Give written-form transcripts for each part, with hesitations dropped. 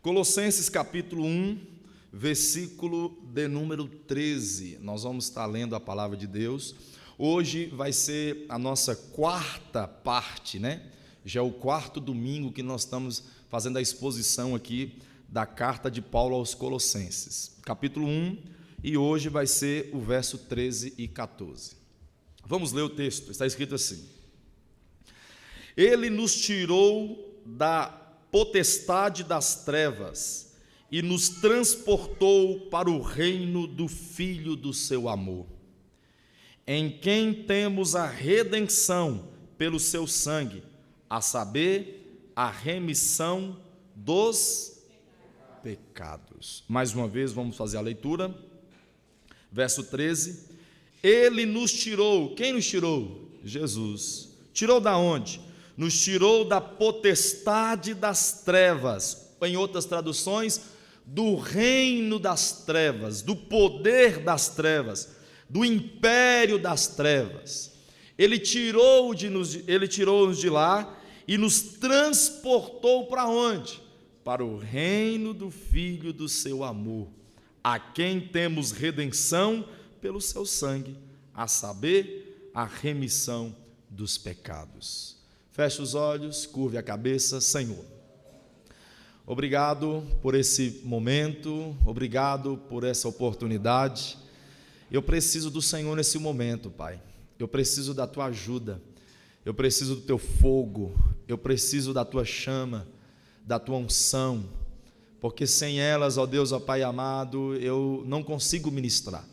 Colossenses capítulo 1, versículo de número 13. Nós vamos estar lendo a palavra de Deus. Hoje vai ser a nossa quarta parte, né? Já é o quarto domingo que nós estamos fazendo a exposição aqui da carta de Paulo aos Colossenses. Capítulo 1, e hoje vai ser o verso 13 e 14. Vamos ler o texto, está escrito assim: Ele nos tirou da potestade das trevas e nos transportou para o reino do Filho do seu amor, em quem temos a redenção pelo seu sangue, a saber, a remissão dos pecados. Mais uma vez, vamos fazer a leitura. Verso 13: Ele nos tirou. Quem nos tirou? Jesus. Tirou da onde? Nos tirou da potestade das trevas, em outras traduções, do reino das trevas, do poder das trevas, do império das trevas. Ele tirou-nos de lá e nos transportou para onde? Para o reino do Filho do seu amor, a quem temos redenção pelo seu sangue, a saber, a remissão dos pecados. Feche os olhos, curve a cabeça. Senhor, obrigado por esse momento, obrigado por essa oportunidade. Eu preciso do Senhor nesse momento, Pai. Eu preciso da Tua ajuda, eu preciso do Teu fogo, eu preciso da Tua chama, da Tua unção, porque sem elas, ó Deus, ó Pai amado, eu não consigo ministrar.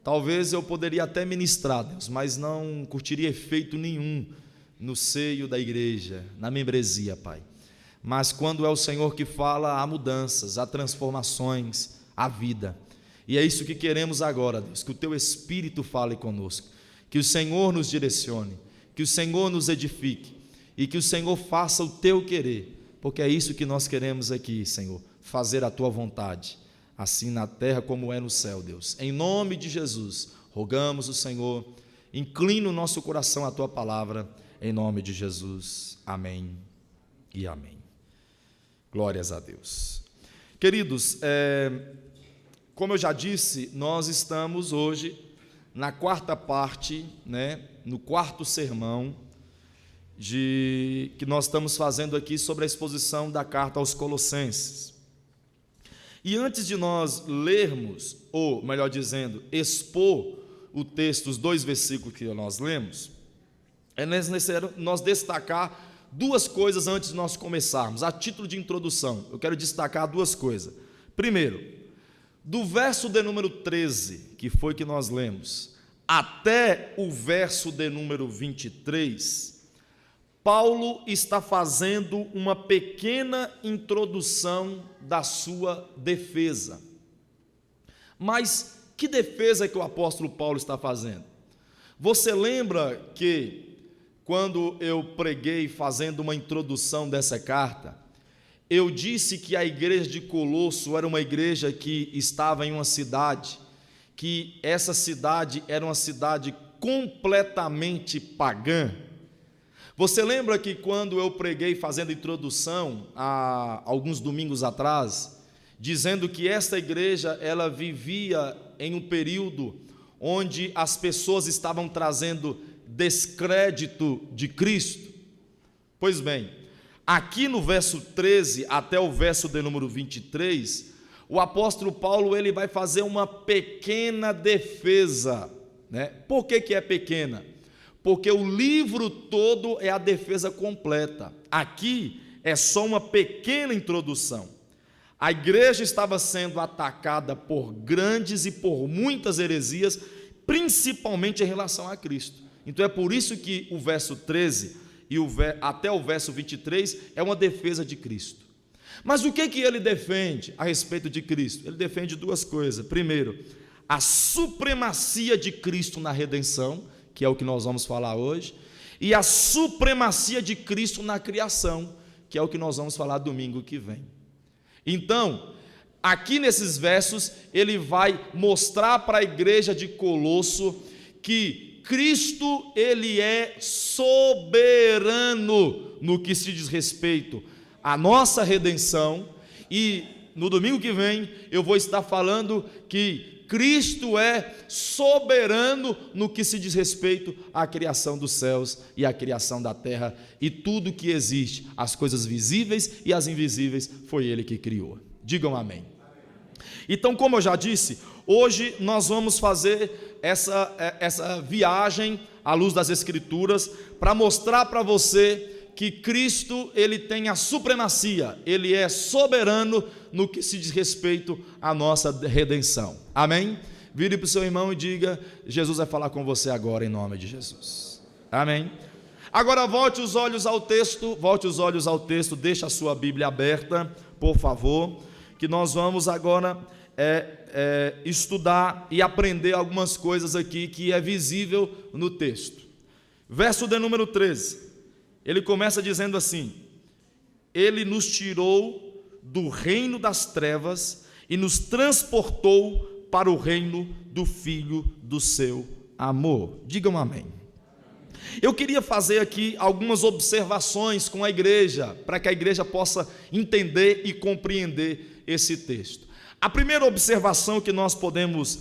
Talvez eu poderia até ministrar, Deus, mas não curtiria efeito nenhum no seio da igreja, na membresia, Pai. Mas quando é o Senhor que fala, há mudanças, há transformações, há vida. E é isso que queremos agora, Deus, que o Teu Espírito fale conosco, que o Senhor nos direcione, que o Senhor nos edifique e que o Senhor faça o Teu querer, porque é isso que nós queremos aqui, Senhor, fazer a Tua vontade, assim na terra como é no céu, Deus. Em nome de Jesus, rogamos o Senhor, inclina o nosso coração à Tua palavra, em nome de Jesus, amém e amém. Glórias a Deus. Queridos, como eu já disse, nós estamos hoje na quarta parte, né, no quarto sermão que nós estamos fazendo aqui sobre a exposição da carta aos Colossenses. E antes de nós lermos, ou melhor dizendo, expor o texto, os dois versículos que nós lemos, é necessário nós destacar duas coisas antes de nós começarmos. A título de introdução, eu quero destacar duas coisas. Primeiro, do verso de número 13, que foi que nós lemos, até o verso de número 23, Paulo está fazendo uma pequena introdução da sua defesa. Mas que defesa que o apóstolo Paulo está fazendo? Você lembra que quando eu preguei fazendo uma introdução dessa carta, eu disse que a igreja de Colosso era uma igreja que estava em uma cidade, que essa cidade era uma cidade completamente pagã. Você lembra que quando eu preguei fazendo introdução, há alguns domingos atrás, dizendo que esta igreja, ela vivia em um período onde as pessoas estavam trazendo descrédito de Cristo? Pois bem, aqui no verso 13 até o verso de número 23, o apóstolo Paulo ele vai fazer uma pequena defesa, né? Por que é pequena? Porque o livro todo é a defesa completa. Aqui é só uma pequena introdução. A igreja estava sendo atacada por grandes e por muitas heresias, principalmente em relação a Cristo. Então é por isso que o verso 13 e até o verso 23 é uma defesa de Cristo. Mas o que ele defende a respeito de Cristo? Ele defende duas coisas. Primeiro, a supremacia de Cristo na redenção, que é o que nós vamos falar hoje, e a supremacia de Cristo na criação, que é o que nós vamos falar domingo que vem. Então, aqui nesses versos, ele vai mostrar para a igreja de Colosso que Cristo, ele é soberano no que se diz respeito à nossa redenção e no domingo que vem eu vou estar falando que Cristo é soberano no que se diz respeito à criação dos céus e à criação da terra, e tudo que existe, as coisas visíveis e as invisíveis, foi Ele que criou. Digam amém. Então, como eu já disse, hoje nós vamos fazer essa viagem à luz das Escrituras para mostrar para você que Cristo, Ele tem a supremacia, Ele é soberano no que se diz respeito à nossa redenção. Amém? Vire para o seu irmão e diga: Jesus vai falar com você agora em nome de Jesus. Amém? Agora volte os olhos ao texto, deixe a sua Bíblia aberta, por favor, que nós vamos agora estudar e aprender algumas coisas aqui que é visível no texto. Verso de número 13. Ele começa dizendo assim: Ele nos tirou do reino das trevas e nos transportou para o reino do Filho do seu amor. Digam amém. Eu queria fazer aqui algumas observações com a igreja, para que a igreja possa entender e compreender esse texto. A primeira observação que nós podemos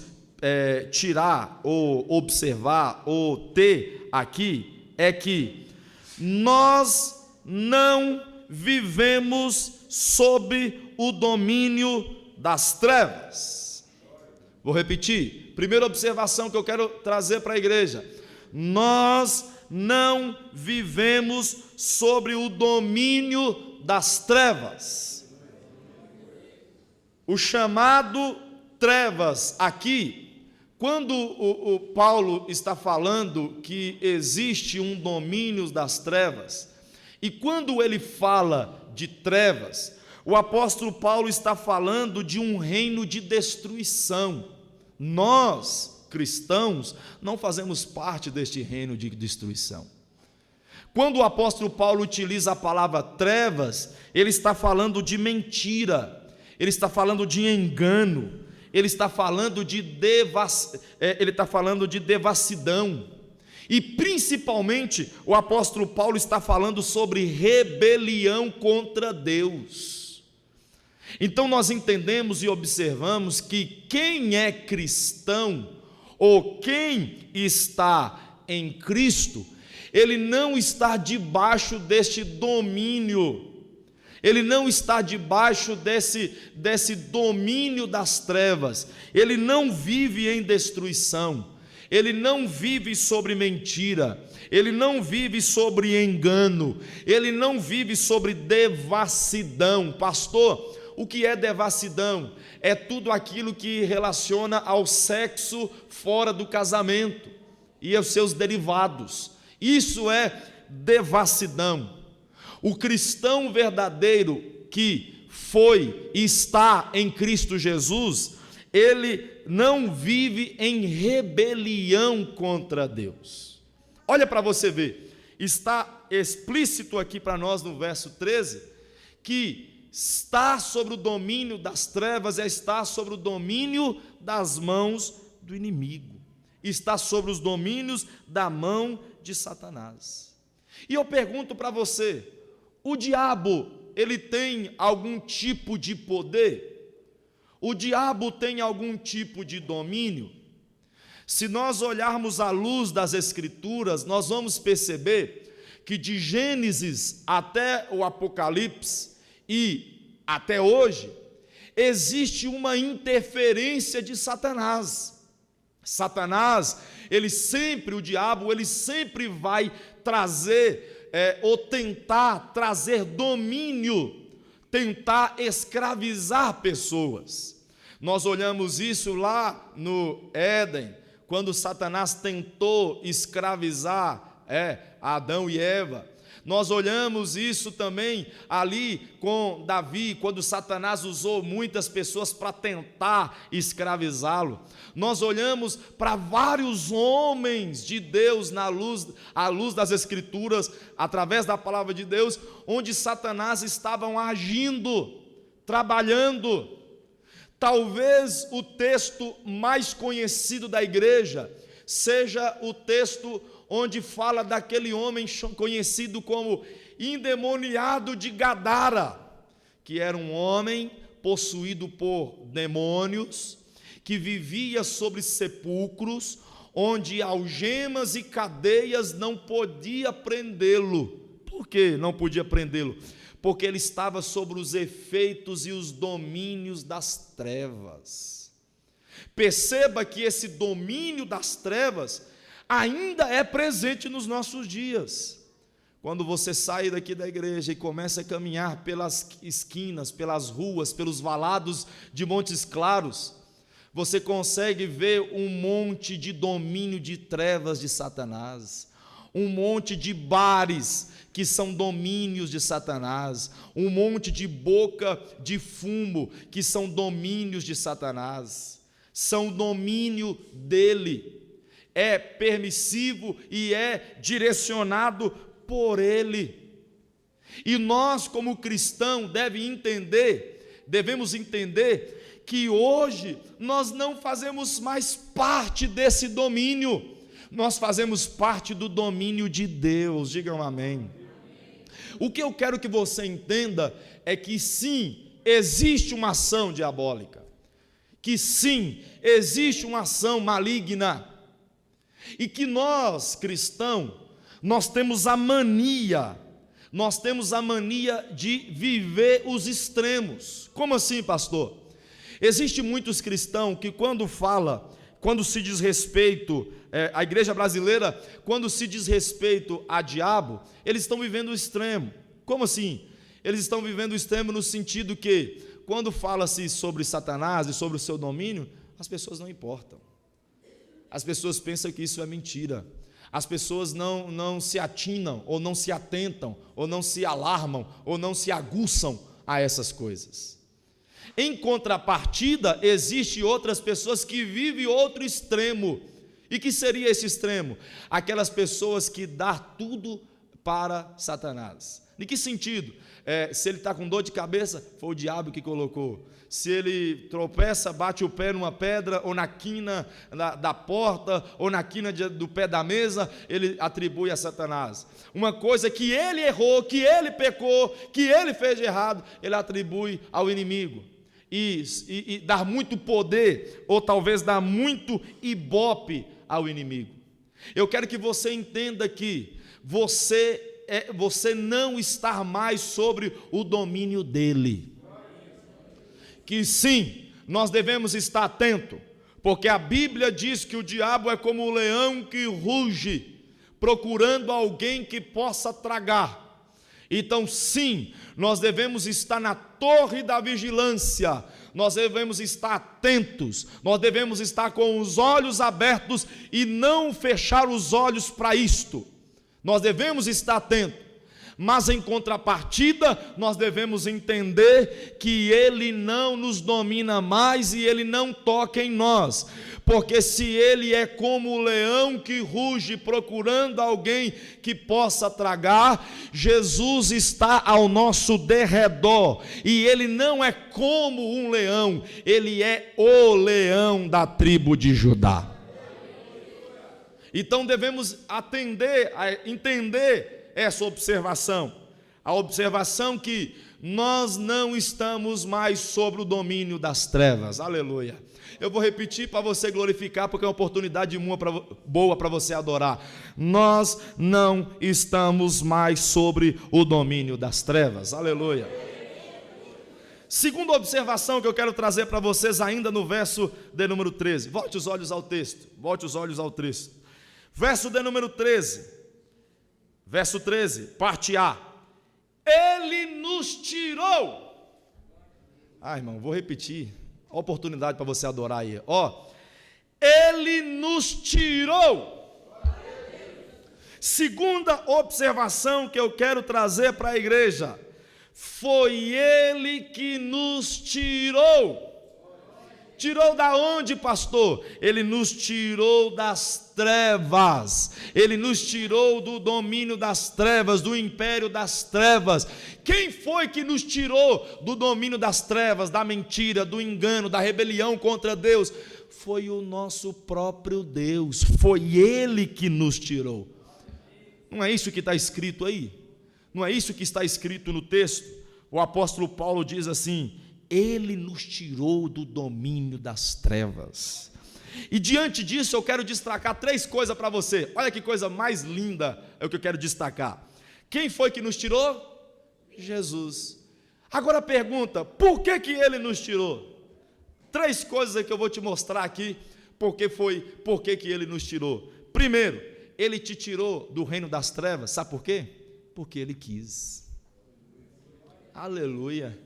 tirar, ou observar, ou ter aqui, é que nós não vivemos sob o domínio das trevas. Vou repetir. Primeira observação que eu quero trazer para a igreja: nós não vivemos sobre o domínio das trevas. O chamado trevas aqui, quando o Paulo está falando que existe um domínio das trevas, e quando ele fala de trevas, o apóstolo Paulo está falando de um reino de destruição. Nós, cristãos, não fazemos parte deste reino de destruição. Quando o apóstolo Paulo utiliza a palavra trevas, ele está falando de mentira, ele está falando de engano, ele está falando de devassidão, e principalmente o apóstolo Paulo está falando sobre rebelião contra Deus. Então nós entendemos e observamos que quem é cristão, ou quem está em Cristo, ele não está debaixo deste domínio, ele não está debaixo desse domínio das trevas, ele não vive em destruição, ele não vive sobre mentira, ele não vive sobre engano, ele não vive sobre devassidão. Pastor, o que é devassidão? É tudo aquilo que relaciona ao sexo fora do casamento e aos seus derivados. Isso é devassidão. O cristão verdadeiro que foi e está em Cristo Jesus, ele não vive em rebelião contra Deus. Olha para você ver, está explícito aqui para nós no verso 13, que estar sobre o domínio das trevas é estar sobre o domínio das mãos do inimigo, está sobre os domínios da mão de Satanás. E eu pergunto para você: o diabo, ele tem algum tipo de poder? O diabo tem algum tipo de domínio? Se nós olharmos à luz das Escrituras, nós vamos perceber que de Gênesis até o Apocalipse e até hoje, existe uma interferência de Satanás. Satanás, o diabo, ele sempre vai trazer ou tentar trazer domínio, tentar escravizar pessoas. Nós olhamos isso lá no Éden, quando Satanás tentou escravizar Adão e Eva. Nós olhamos isso também ali com Davi, quando Satanás usou muitas pessoas para tentar escravizá-lo. Nós olhamos para vários homens de Deus à luz das Escrituras, através da palavra de Deus, onde Satanás estavam agindo, trabalhando. Talvez o texto mais conhecido da igreja seja o texto onde fala daquele homem conhecido como endemoniado de Gadara, que era um homem possuído por demônios, que vivia sobre sepulcros, onde algemas e cadeias não podia prendê-lo. Por que não podia prendê-lo? Porque ele estava sobre os efeitos e os domínios das trevas. Perceba que esse domínio das trevas ainda é presente nos nossos dias. Quando você sai daqui da igreja e começa a caminhar pelas esquinas, pelas ruas, pelos valados de Montes Claros, você consegue ver um monte de domínio de trevas de Satanás, um monte de bares que são domínios de Satanás, um monte de boca de fumo que são domínios de Satanás, são domínio dele, é permissivo e é direcionado por ele. E nós, como cristãos, devemos entender que hoje nós não fazemos mais parte desse domínio, nós fazemos parte do domínio de Deus. Digam amém. O que eu quero que você entenda é que sim, existe uma ação diabólica, que sim, existe uma ação maligna, e que nós, cristãos, nós temos a mania de viver os extremos. Como assim, pastor? Existem muitos cristãos que quando se diz respeito, a igreja brasileira, quando se diz respeito a diabo, eles estão vivendo o extremo. Como assim? Eles estão vivendo o extremo no sentido que, quando fala-se sobre Satanás e sobre o seu domínio, as pessoas não importam. As pessoas pensam que isso é mentira. As pessoas não se atinam, ou não se atentam, ou não se alarmam, ou não se aguçam a essas coisas. Em contrapartida, existem outras pessoas que vivem outro extremo. E que seria esse extremo? Aquelas pessoas que dão tudo para Satanás. Em que sentido? Se ele está com dor de cabeça, foi o diabo que colocou. Se ele tropeça, bate o pé numa pedra, ou na quina da porta, ou na quina do pé da mesa, ele atribui a Satanás. Uma coisa que ele errou, que ele pecou, que ele fez de errado, ele atribui ao inimigo. E dar muito poder, ou talvez dar muito ibope ao inimigo. Eu quero que você entenda que você não está mais sobre o domínio dele. Que sim, nós devemos estar atentos, porque a Bíblia diz que o diabo é como o leão que ruge, procurando alguém que possa tragar. Então sim, nós devemos estar na torre da vigilância, nós devemos estar atentos, nós devemos estar com os olhos abertos e não fechar os olhos para isto. Nós devemos estar atentos, mas em contrapartida, nós devemos entender que ele não nos domina mais e ele não toca em nós. Porque se ele é como o leão que ruge procurando alguém que possa tragar, Jesus está ao nosso derredor, e ele não é como um leão, ele é o leão da tribo de Judá. Então devemos entender essa observação, a observação que nós não estamos mais sobre o domínio das trevas. Aleluia. Eu vou repetir para você glorificar, porque é uma oportunidade boa para você adorar. Nós não estamos mais sobre o domínio das trevas. Aleluia. Segunda observação que eu quero trazer para vocês ainda no verso de número 13. Volte os olhos ao texto. Verso de número 13. Verso 13, parte A. Ele nos tirou. Irmão, vou repetir. A oportunidade para você adorar aí. Ele nos tirou. Segunda observação que eu quero trazer para a igreja. Foi ele que nos tirou. Tirou da onde, pastor? Ele nos tirou das trevas. Ele nos tirou do domínio das trevas, do império das trevas. Quem foi que nos tirou do domínio das trevas, da mentira, do engano, da rebelião contra Deus? Foi o nosso próprio Deus. Foi ele que nos tirou. Não é isso que está escrito aí? Não é isso que está escrito no texto? O apóstolo Paulo diz assim: Ele nos tirou do domínio das trevas. E diante disso eu quero destacar 3 coisas para você. Olha que coisa mais linda é o que eu quero destacar. Quem foi que nos tirou? Jesus. Agora pergunta, por que Ele nos tirou? 3 coisas que eu vou te mostrar aqui, por que Ele nos tirou. Primeiro, Ele te tirou do reino das trevas, sabe por quê? Porque Ele quis. Aleluia.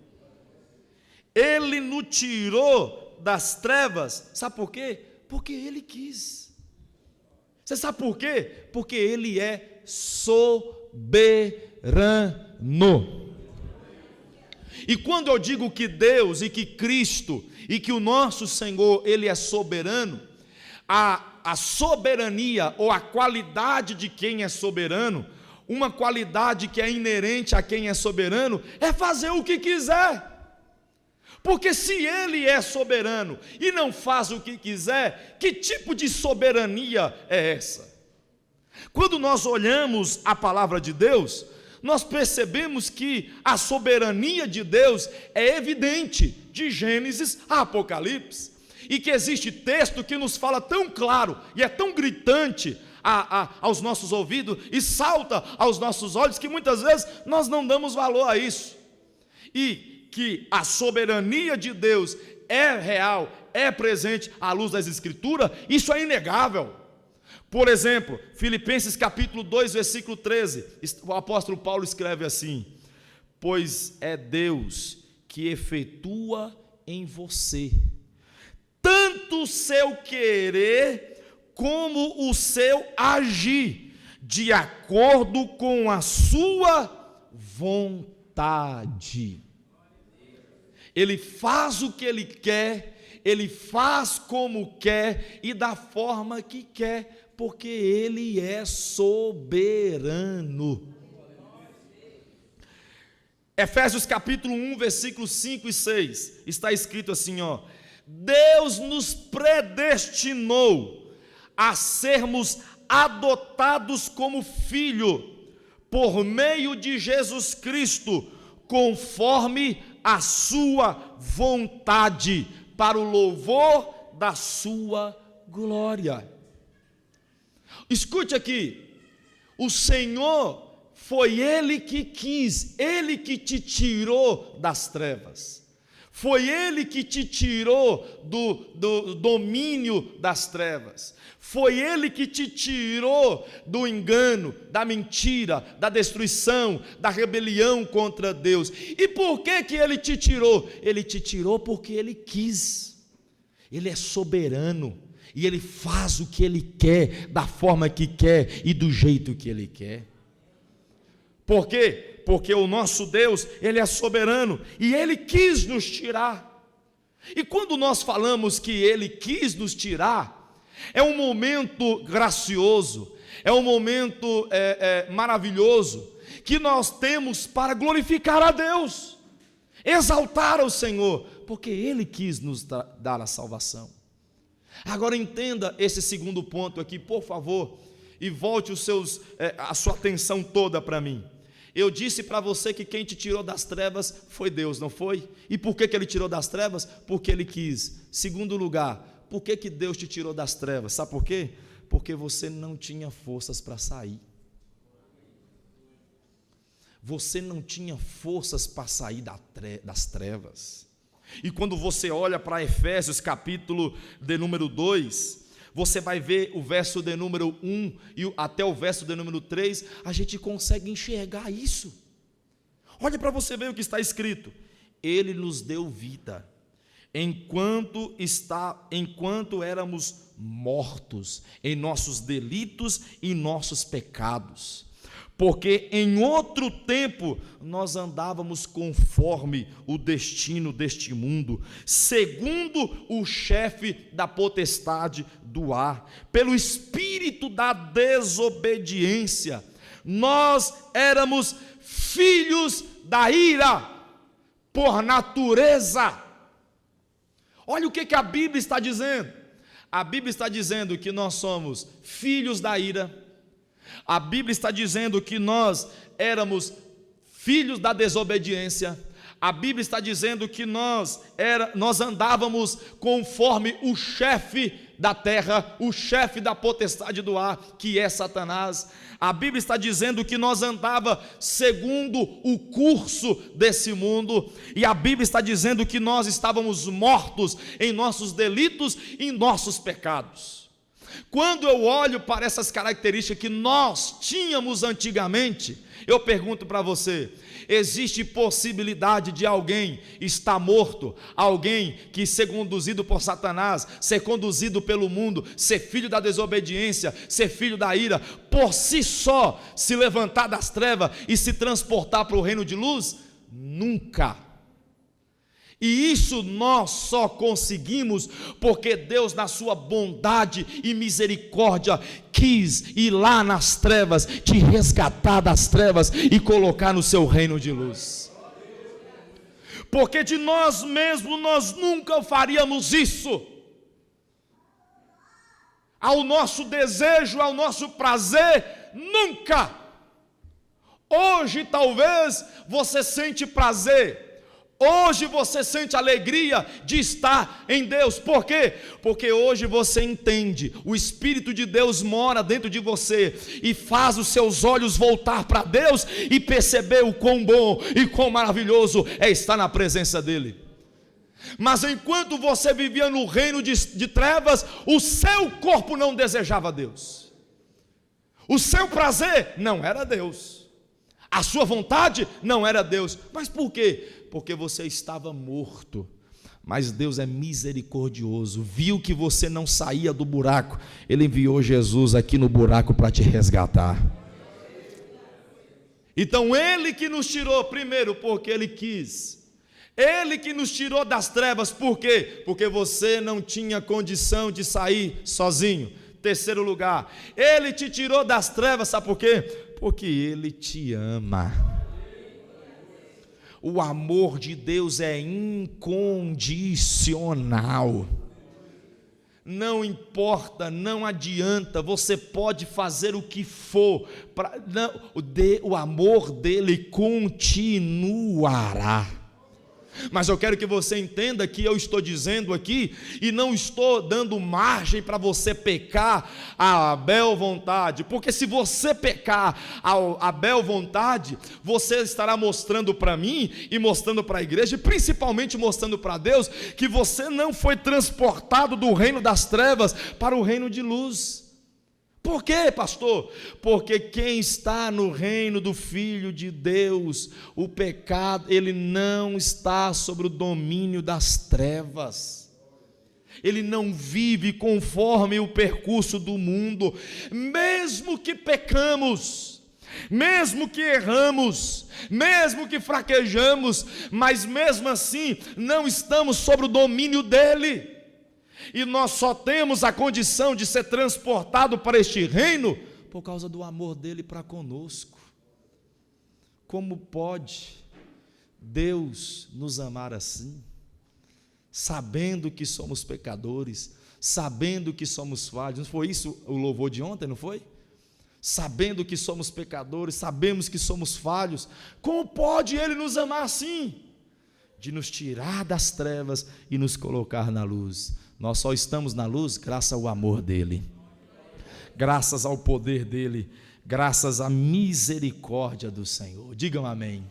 Ele nos tirou das trevas, sabe por quê? Porque Ele quis. Você sabe por quê? Porque Ele é soberano. E quando eu digo que Deus e que Cristo e que o nosso Senhor, Ele é soberano, a soberania ou a qualidade de quem é soberano, uma qualidade que é inerente a quem é soberano, é fazer o que quiser. Porque se Ele é soberano e não faz o que quiser, que tipo de soberania é essa? Quando nós olhamos a palavra de Deus, nós percebemos que a soberania de Deus é evidente, de Gênesis a Apocalipse, e que existe texto que nos fala tão claro e é tão gritante aos nossos ouvidos e salta aos nossos olhos, que muitas vezes nós não damos valor a isso. E que a soberania de Deus é real, é presente à luz das Escrituras, isso é inegável. Por exemplo, Filipenses capítulo 2, versículo 13, o apóstolo Paulo escreve assim: pois é Deus que efetua em você tanto o seu querer como o seu agir, de acordo com a sua vontade. Ele faz o que Ele quer, Ele faz como quer e da forma que quer, porque Ele é soberano. Efésios capítulo 1, versículos 5 e 6, está escrito assim, ó: Deus nos predestinou a sermos adotados como filho, por meio de Jesus Cristo, conforme a sua vontade, para o louvor da sua glória. Escute aqui, o Senhor foi Ele que quis, Ele que te tirou das trevas, foi Ele que te tirou do domínio das trevas, foi Ele que te tirou do engano, da mentira, da destruição, da rebelião contra Deus. E por que Ele te tirou? Ele te tirou porque Ele quis. Ele é soberano e Ele faz o que Ele quer, da forma que quer e do jeito que Ele quer. Por quê? Porque o nosso Deus, Ele é soberano e Ele quis nos tirar. E quando nós falamos que Ele quis nos tirar, é um momento gracioso, é um momento maravilhoso, que nós temos para glorificar a Deus, exaltar ao Senhor, porque Ele quis nos dar a salvação. Agora entenda esse segundo ponto aqui, por favor, e volte a sua atenção toda para mim. Eu disse para você que quem te tirou das trevas foi Deus, não foi? E por que Ele tirou das trevas? Porque Ele quis. Segundo lugar, por que Deus te tirou das trevas? Sabe por quê? Porque você não tinha forças para sair. Você não tinha forças para sair das trevas. E quando você olha para Efésios capítulo de número 2, você vai ver o verso de número 1 e até o verso de número 3, a gente consegue enxergar isso. Olha para você ver o que está escrito: Ele nos deu vida, enquanto éramos mortos em nossos delitos e nossos pecados, porque em outro tempo nós andávamos conforme o destino deste mundo, segundo o chefe da potestade do ar, pelo espírito da desobediência. Nós éramos filhos da ira, por natureza. Olha o que a Bíblia está dizendo. A Bíblia está dizendo que nós somos filhos da ira. A Bíblia está dizendo que nós éramos filhos da desobediência. A Bíblia está dizendo que nós andávamos conforme o chefe da terra, o chefe da potestade do ar, que é Satanás. A Bíblia está dizendo que nós andava segundo o curso desse mundo, e a Bíblia está dizendo que nós estávamos mortos em nossos delitos e em nossos pecados. Quando eu olho para essas características que nós tínhamos antigamente, eu pergunto para você: existe possibilidade de alguém estar morto, alguém que ser conduzido por Satanás, ser conduzido pelo mundo, ser filho da desobediência, ser filho da ira, por si só se levantar das trevas e se transportar para o reino de luz? Nunca. E isso nós só conseguimos porque Deus, na sua bondade e misericórdia, quis ir lá nas trevas, te resgatar das trevas e colocar no seu reino de luz. Porque de nós mesmos nós nunca faríamos isso. Ao nosso desejo, ao nosso prazer, nunca. Hoje talvez você sente prazer. Hoje você sente alegria de estar em Deus. Por quê? Porque hoje você entende, o Espírito de Deus mora dentro de você e faz os seus olhos voltar para Deus e perceber o quão bom e quão maravilhoso é estar na presença dEle. Mas enquanto você vivia no reino de trevas, o seu corpo não desejava Deus, o seu prazer não era Deus, a sua vontade não era Deus. Mas por quê? Porque você estava morto. Mas Deus é misericordioso, viu que você não saía do buraco, Ele enviou Jesus aqui no buraco para te resgatar. Então Ele que nos tirou, primeiro porque Ele quis, Ele que nos tirou das trevas. Por quê? Porque você não tinha condição de sair sozinho. Terceiro lugar, Ele te tirou das trevas, sabe por quê? Porque Ele te ama. O amor de Deus é incondicional. Não importa, não adianta, você pode fazer o que for, o amor dele continuará. Mas eu quero que você entenda que eu estou dizendo aqui, e não estou dando margem para você pecar à bel vontade, porque se você pecar à bel vontade, você estará mostrando para mim e mostrando para a igreja, e principalmente mostrando para Deus, que você não foi transportado do reino das trevas para o reino de luz. Por quê, pastor? Porque quem está no reino do Filho de Deus, o pecado, ele não está sobre o domínio das trevas. Ele não vive conforme o percurso do mundo. Mesmo que pecamos, mesmo que erramos, mesmo que fraquejamos, mas mesmo assim não estamos sobre o domínio dele. E nós só temos a condição de ser transportado para este reino por causa do amor dele para conosco. Como pode Deus nos amar assim, sabendo que somos pecadores, sabendo que somos falhos? Não foi isso o louvor de ontem, não foi? Sabendo que somos pecadores, sabemos que somos falhos. Como pode Ele nos amar assim? De nos tirar das trevas e nos colocar na luz. Nós só estamos na luz graças ao amor dEle, graças ao poder dEle, graças à misericórdia do Senhor. Digam amém.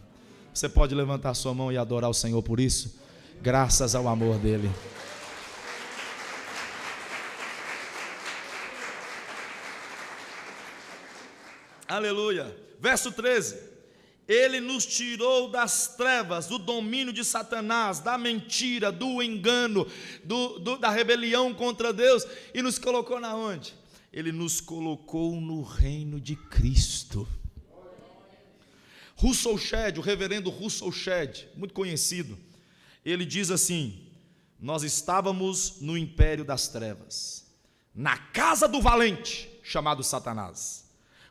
Você pode levantar sua mão e adorar o Senhor por isso? Graças ao amor dEle. Aleluia. Verso 13. Ele nos tirou das trevas, do domínio de Satanás, da mentira, do engano, da rebelião contra Deus, e nos colocou na onde? Ele nos colocou no reino de Cristo. Russell Shedd, o reverendo Russell Shedd, muito conhecido, ele diz assim: nós estávamos no império das trevas, na casa do valente, chamado Satanás,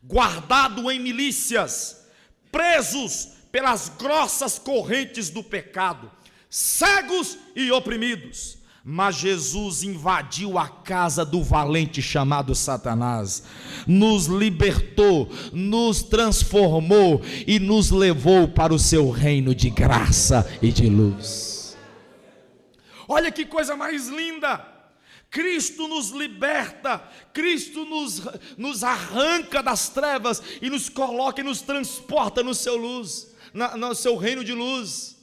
guardado em milícias, presos pelas grossas correntes do pecado, cegos e oprimidos, Mas Jesus invadiu a casa do valente chamado Satanás, nos libertou, nos transformou e nos levou para o seu reino de graça e de luz. Olha que coisa mais linda! Cristo nos liberta, Cristo nos arranca das trevas e nos coloca e nos transporta no seu luz, no seu reino de luz.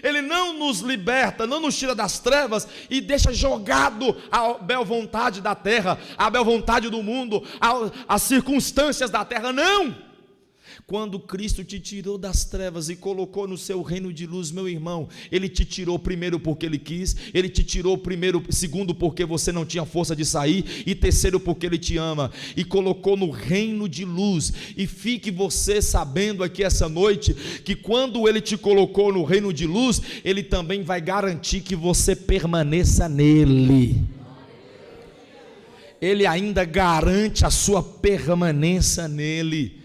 Ele não nos liberta, não nos tira das trevas e deixa jogado à bel vontade da terra, à bel vontade do mundo, às circunstâncias da terra, não! Quando Cristo te tirou das trevas e colocou no seu reino de luz, meu irmão, Ele te tirou primeiro porque Ele quis, Ele te tirou segundo porque você não tinha força de sair, e terceiro porque Ele te ama, e colocou no reino de luz. E fique você sabendo aqui essa noite, que quando Ele te colocou no reino de luz, Ele também vai garantir que você permaneça nele. Ele ainda garante a sua permanência nele.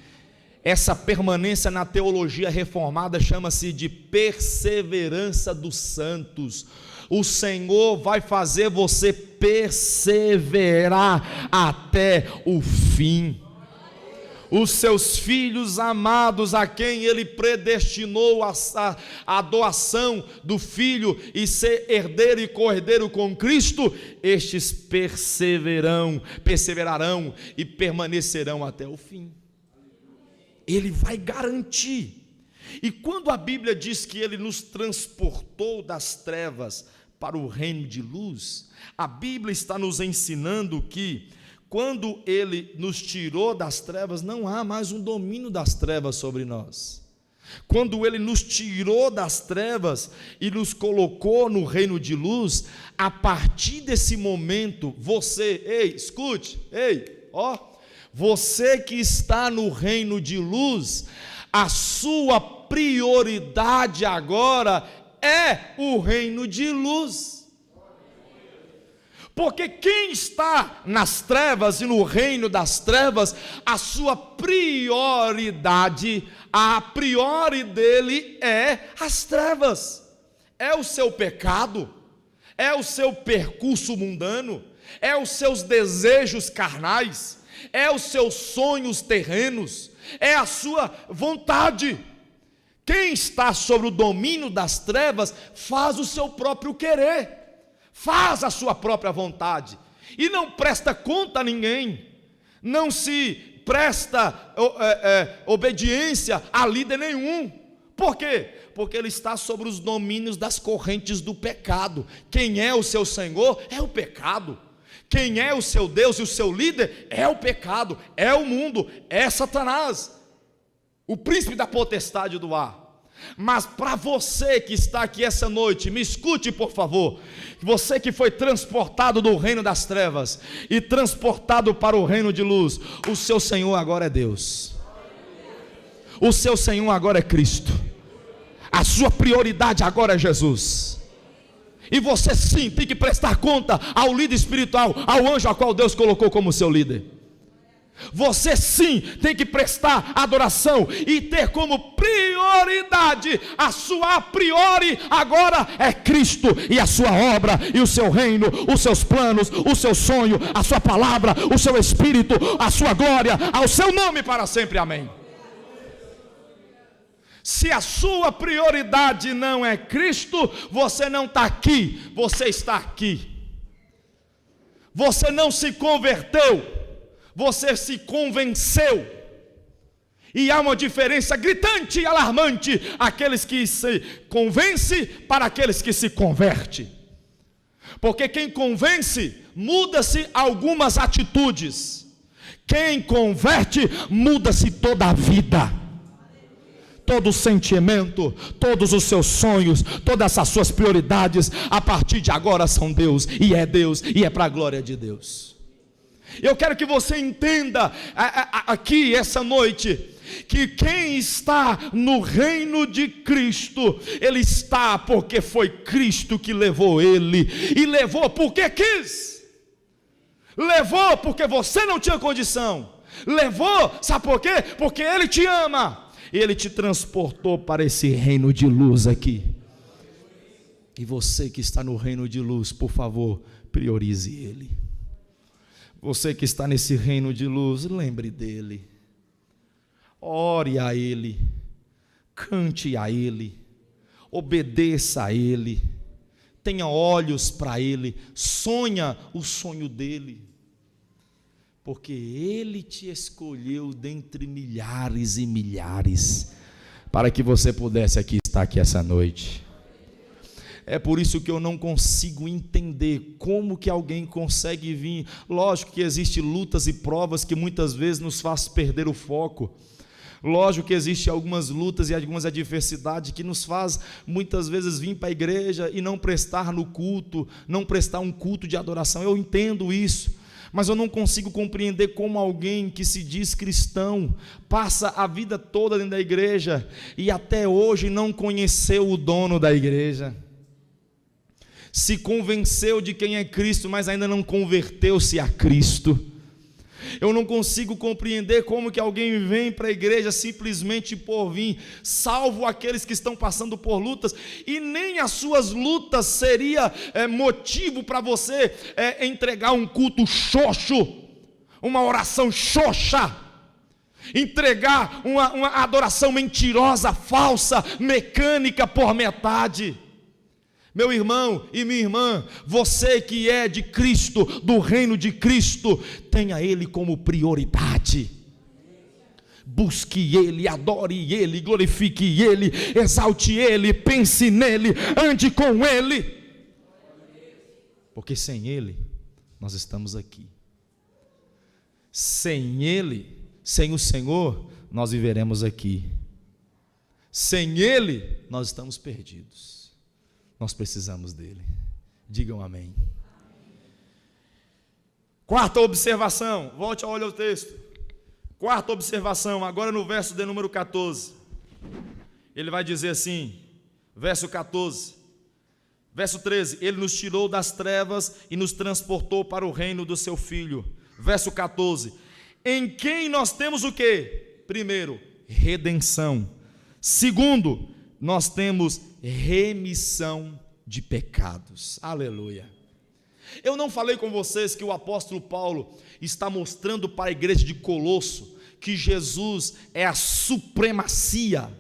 Essa permanência na teologia reformada chama-se de perseverança dos santos. O Senhor vai fazer você perseverar até o fim. Os seus filhos amados, a quem Ele predestinou a doação do Filho e ser herdeiro e co-herdeiro com Cristo, estes perseverarão e permanecerão até o fim. Ele vai garantir. E quando a Bíblia diz que Ele nos transportou das trevas para o reino de luz, a Bíblia está nos ensinando que quando Ele nos tirou das trevas, não há mais um domínio das trevas sobre nós. Quando Ele nos tirou das trevas e nos colocou no reino de luz, a partir desse momento, você, escute, você que está no reino de luz, a sua prioridade agora é o reino de luz. Porque quem está nas trevas e no reino das trevas, a sua prioridade, a priori dele é as trevas, é o seu pecado, é o seu percurso mundano, é os seus desejos carnais, é os seus sonhos terrenos, é a sua vontade. Quem está sobre o domínio das trevas faz o seu próprio querer, faz a sua própria vontade, e não presta conta a ninguém, não se presta obediência a líder nenhum. Por quê? Porque ele está sobre os domínios das correntes do pecado. Quem é o seu Senhor é o pecado. Quem é o seu Deus e o seu líder é o pecado, é o mundo, é Satanás, o príncipe da potestade do ar. Mas para você que está aqui essa noite, me escute por favor, você que foi transportado do reino das trevas e transportado para o reino de luz, o seu Senhor agora é Deus, o seu Senhor agora é Cristo, a sua prioridade agora é Jesus. E você sim tem que prestar conta ao líder espiritual, ao anjo a qual Deus colocou como seu líder. Você sim tem que prestar adoração e ter como prioridade, a sua a priori agora é Cristo e a sua obra e o seu reino, os seus planos, o seu sonho, a sua palavra, o seu espírito, a sua glória, ao seu nome para sempre, amém. Se a sua prioridade não é Cristo, você não está aqui, você está aqui. Você não se converteu, você se convenceu. E há uma diferença gritante e alarmante, aqueles que se convence para aqueles que se converte. Porque quem convence, muda-se algumas atitudes. Quem converte, muda-se toda a vida. Todo o sentimento, todos os seus sonhos, todas as suas prioridades, a partir de agora são Deus, e é para a glória de Deus. Eu quero que você entenda aqui essa noite, que quem está no reino de Cristo, ele está porque foi Cristo que levou ele, e levou porque quis, levou porque você não tinha condição, levou, sabe por quê? Porque ele te ama. Ele te transportou para esse reino de luz aqui. E você que está no reino de luz, por favor, priorize Ele. Você que está nesse reino de luz, lembre dEle. Ore a Ele, cante a Ele, obedeça a Ele, tenha olhos para Ele, sonha o sonho dEle, porque Ele te escolheu dentre milhares e milhares, para que você pudesse estar aqui essa noite. É por isso que eu não consigo entender como que alguém consegue vir. Lógico que existem lutas e provas que muitas vezes nos faz perder o foco. Lógico que existem algumas lutas e algumas adversidades que nos faz muitas vezes vir para a igreja e não prestar no culto, não prestar um culto de adoração. Eu entendo isso, mas eu não consigo compreender como alguém que se diz cristão passa a vida toda dentro da igreja e até hoje não conheceu o dono da igreja. Se convenceu de quem é Cristo, mas ainda não converteu-se a Cristo. Eu não consigo compreender como que alguém vem para a igreja simplesmente por vir, salvo aqueles que estão passando por lutas, e nem as suas lutas seria motivo para você entregar um culto xoxo, uma oração xoxa, entregar uma adoração mentirosa, falsa, mecânica por metade. Meu irmão e minha irmã, você que é de Cristo, do reino de Cristo, tenha Ele como prioridade. Busque Ele, adore Ele, glorifique Ele, exalte Ele, pense nele, ande com Ele. Porque sem Ele, nós estamos aqui. Sem Ele, sem o Senhor, nós viveremos aqui. Sem Ele, nós estamos perdidos. Nós precisamos dele. Digam amém. Quarta observação, volte a olhar o texto. Quarta observação, agora no verso de número 14. Ele vai dizer assim, verso 14. Verso 13, ele nos tirou das trevas e nos transportou para o reino do seu Filho. Verso 14, em quem nós temos o quê? Primeiro, redenção. Segundo, nós temos remissão de pecados. Aleluia. Eu não falei com vocês que o apóstolo Paulo está mostrando para a igreja de Colosso que Jesus é a supremacia.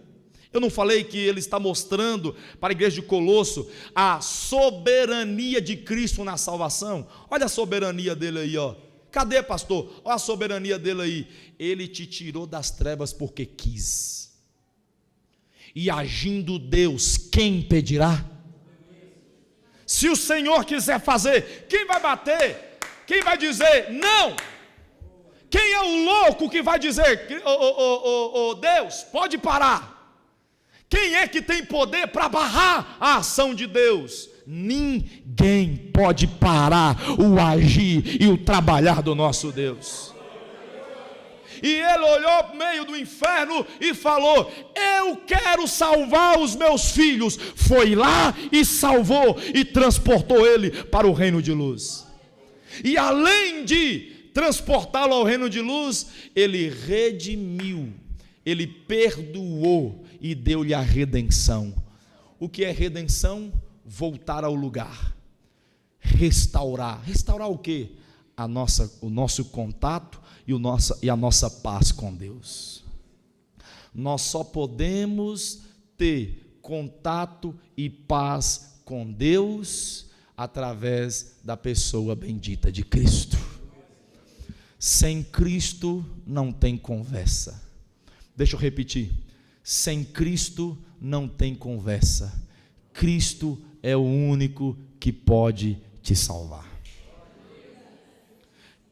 Eu não falei que ele está mostrando para a igreja de Colosso a soberania de Cristo na salvação. Olha a soberania dele aí, ó. Cadê, pastor? Olha a soberania dele aí. Ele te tirou das trevas porque quis. E agindo Deus, quem impedirá? Se o Senhor quiser fazer, quem vai bater? Quem vai dizer não? Quem é o louco que vai dizer, Deus, pode parar? Quem é que tem poder para barrar a ação de Deus? Ninguém pode parar o agir e o trabalhar do nosso Deus. E ele olhou para o meio do inferno e falou: eu quero salvar os meus filhos. Foi lá e salvou e transportou ele para o reino de luz. E além de transportá-lo ao reino de luz, ele redimiu, ele perdoou e deu-lhe a redenção. O que é redenção? Voltar ao lugar, restaurar. Restaurar o quê? O nosso contato e a nossa paz com Deus. Nós só podemos ter contato e paz com Deus através da pessoa bendita de Cristo. Sem Cristo não tem conversa. Deixa eu repetir. Sem Cristo não tem conversa. Cristo é o único que pode te salvar.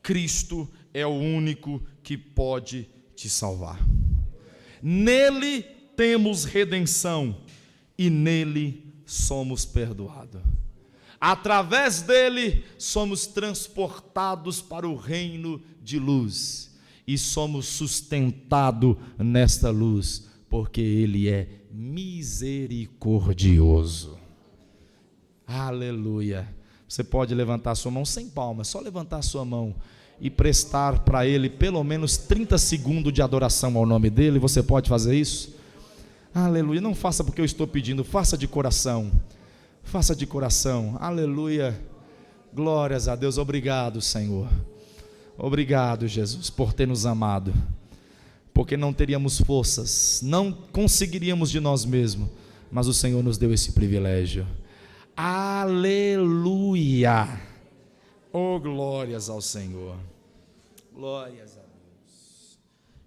Cristo é o único que pode te salvar. Nele temos redenção e nele somos perdoados. Através dele somos transportados para o reino de luz e somos sustentados nesta luz, porque ele é misericordioso. Aleluia. Você pode levantar sua mão sem palmas, só levantar a sua mão e prestar para ele pelo menos 30 segundos de adoração ao nome dele. Você pode fazer isso? Aleluia. Não faça porque eu estou pedindo, faça de coração. Faça de coração. Aleluia. Glórias a Deus. Obrigado, Senhor. Obrigado, Jesus, por ter nos amado. Porque não teríamos forças, não conseguiríamos de nós mesmos, mas o Senhor nos deu esse privilégio. Aleluia. Oh, glórias ao Senhor. Glórias a Deus.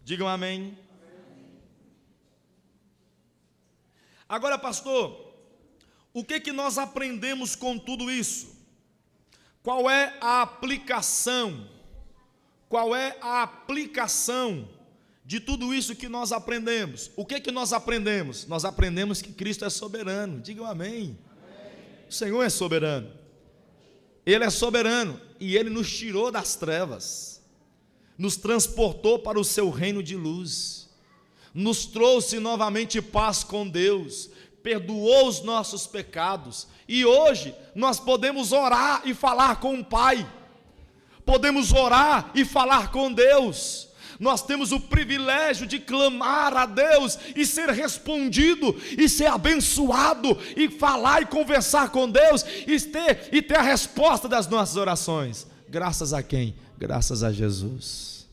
Digam amém. Agora, pastor, o que nós aprendemos com tudo isso? Qual é a aplicação? Qual é a aplicação de tudo isso que nós aprendemos? O que nós aprendemos? Nós aprendemos que Cristo é soberano. Digam amém. O Senhor é soberano. Ele é soberano e Ele nos tirou das trevas, nos transportou para o seu reino de luz, nos trouxe novamente paz com Deus, perdoou os nossos pecados, e hoje nós podemos orar e falar com o Pai, podemos orar e falar com Deus. Nós temos o privilégio de clamar a Deus e ser respondido, e ser abençoado, e falar e conversar com Deus, e ter a resposta das nossas orações. Graças a quem? Graças a Jesus.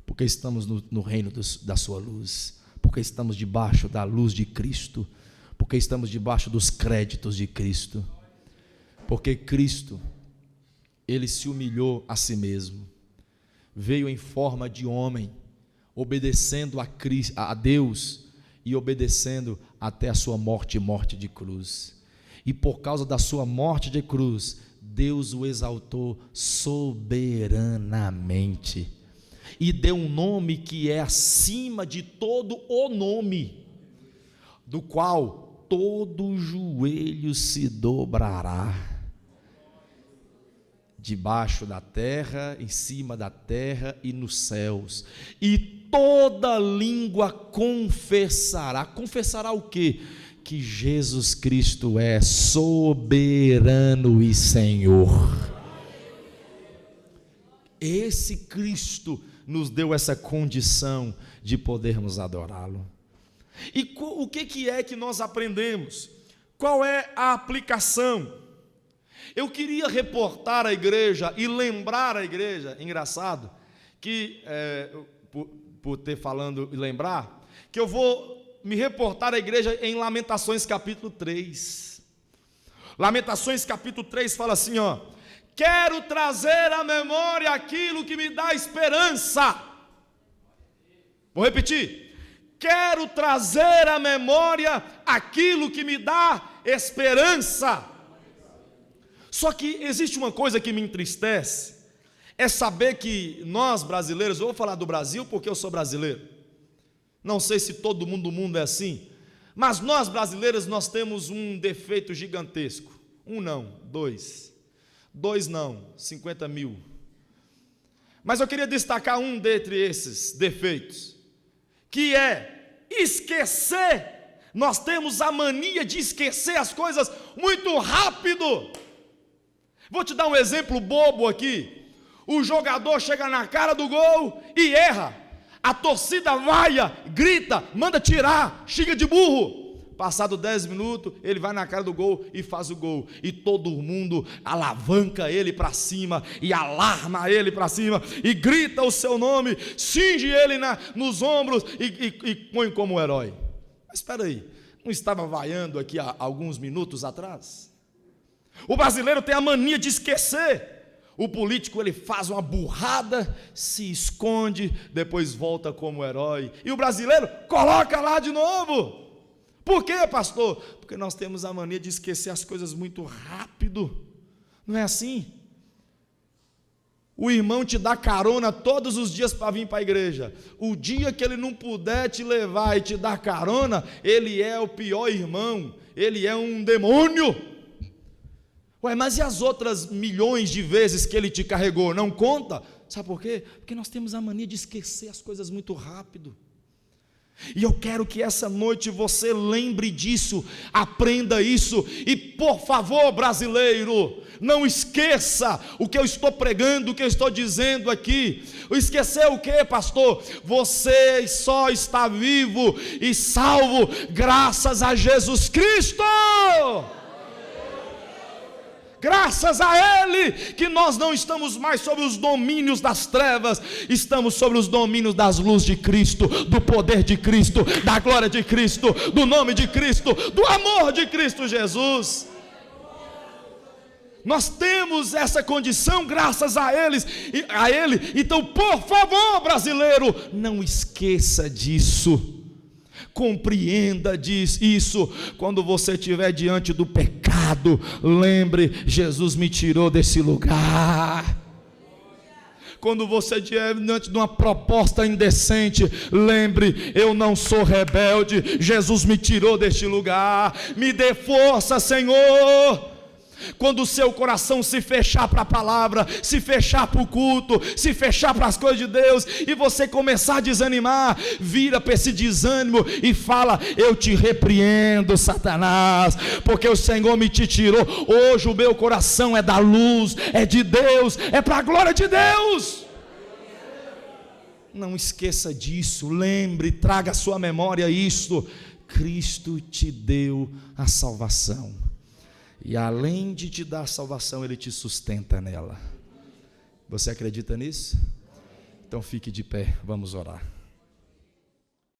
Porque estamos no reino da sua luz, porque estamos debaixo da luz de Cristo, porque estamos debaixo dos créditos de Cristo, porque Cristo, Ele se humilhou a si mesmo, veio em forma de homem, obedecendo a Deus e obedecendo até a sua morte de cruz. E por causa da sua morte de cruz, Deus o exaltou soberanamente e deu um nome que é acima de todo o nome, do qual todo joelho se dobrará, debaixo da terra, em cima da terra e nos céus, e toda língua confessará. Confessará o quê? Que Jesus Cristo é soberano e Senhor. Esse Cristo nos deu essa condição de podermos adorá-lo. E o que é que nós aprendemos? Qual é a aplicação? Eu queria reportar a igreja e lembrar a igreja, engraçado, que, por ter falando e lembrar, que eu vou me reportar à igreja em Lamentações capítulo 3. Lamentações capítulo 3 fala assim, ó: quero trazer à memória aquilo que me dá esperança. Vou repetir: quero trazer à memória aquilo que me dá esperança. Só que existe uma coisa que me entristece, é saber que nós brasileiros, eu vou falar do Brasil porque eu sou brasileiro, não sei se todo mundo do mundo é assim, mas nós brasileiros, nós temos um defeito gigantesco. Um não, dois não, 50 mil. Mas eu queria destacar um dentre esses defeitos, que é esquecer. Nós temos a mania de esquecer as coisas muito rápido. Vou te dar um exemplo bobo aqui. O jogador chega na cara do gol e erra. A torcida vaia, grita, manda tirar, xinga de burro. Passado 10 minutos, ele vai na cara do gol e faz o gol. E todo mundo alavanca ele para cima, e alarma ele para cima, e grita o seu nome, cinge ele nos ombros e põe como herói. Mas espera aí, não estava vaiando aqui há alguns minutos atrás? O brasileiro tem a mania de esquecer. O político, ele faz uma burrada, se esconde, depois volta como herói, e o brasileiro coloca lá de novo. Por quê, pastor? Porque nós temos a mania de esquecer as coisas muito rápido. Não é assim? O irmão te dá carona todos os dias para vir para a igreja. O dia que ele não puder te levar e te dar carona, ele é o pior irmão, ele é um demônio. Ué, mas e as outras milhões de vezes que ele te carregou? Não conta? Sabe por quê? Porque nós temos a mania de esquecer as coisas muito rápido. E eu quero que essa noite você lembre disso, aprenda isso, e por favor, brasileiro, não esqueça o que eu estou pregando, o que eu estou dizendo aqui. Esquecer o que, pastor? Você só está vivo e salvo graças a Jesus Cristo. Graças a Ele que nós não estamos mais sobre os domínios das trevas, estamos sobre os domínios das luzes de Cristo, do poder de Cristo, da glória de Cristo, do nome de Cristo, do amor de Cristo Jesus. Nós temos essa condição graças a Ele. Então, por favor, brasileiro, não esqueça disso. Compreenda isso. Quando você estiver diante do pecado, lembre: Jesus me tirou desse lugar. Quando você estiver diante de uma proposta indecente, lembre: eu não sou rebelde, Jesus me tirou deste lugar. Me dê força, Senhor. Quando o seu coração se fechar para a palavra, se fechar para o culto, se fechar para as coisas de Deus, e você começar a desanimar, vira para esse desânimo e fala: eu te repreendo, Satanás, porque o Senhor me te tirou. Hoje o meu coração é da luz, é de Deus, é para a glória de Deus. Não esqueça disso, lembre, traga à sua memória isto: Cristo te deu a salvação. E além de te dar salvação, Ele te sustenta nela. Você acredita nisso? Então fique de pé, vamos orar.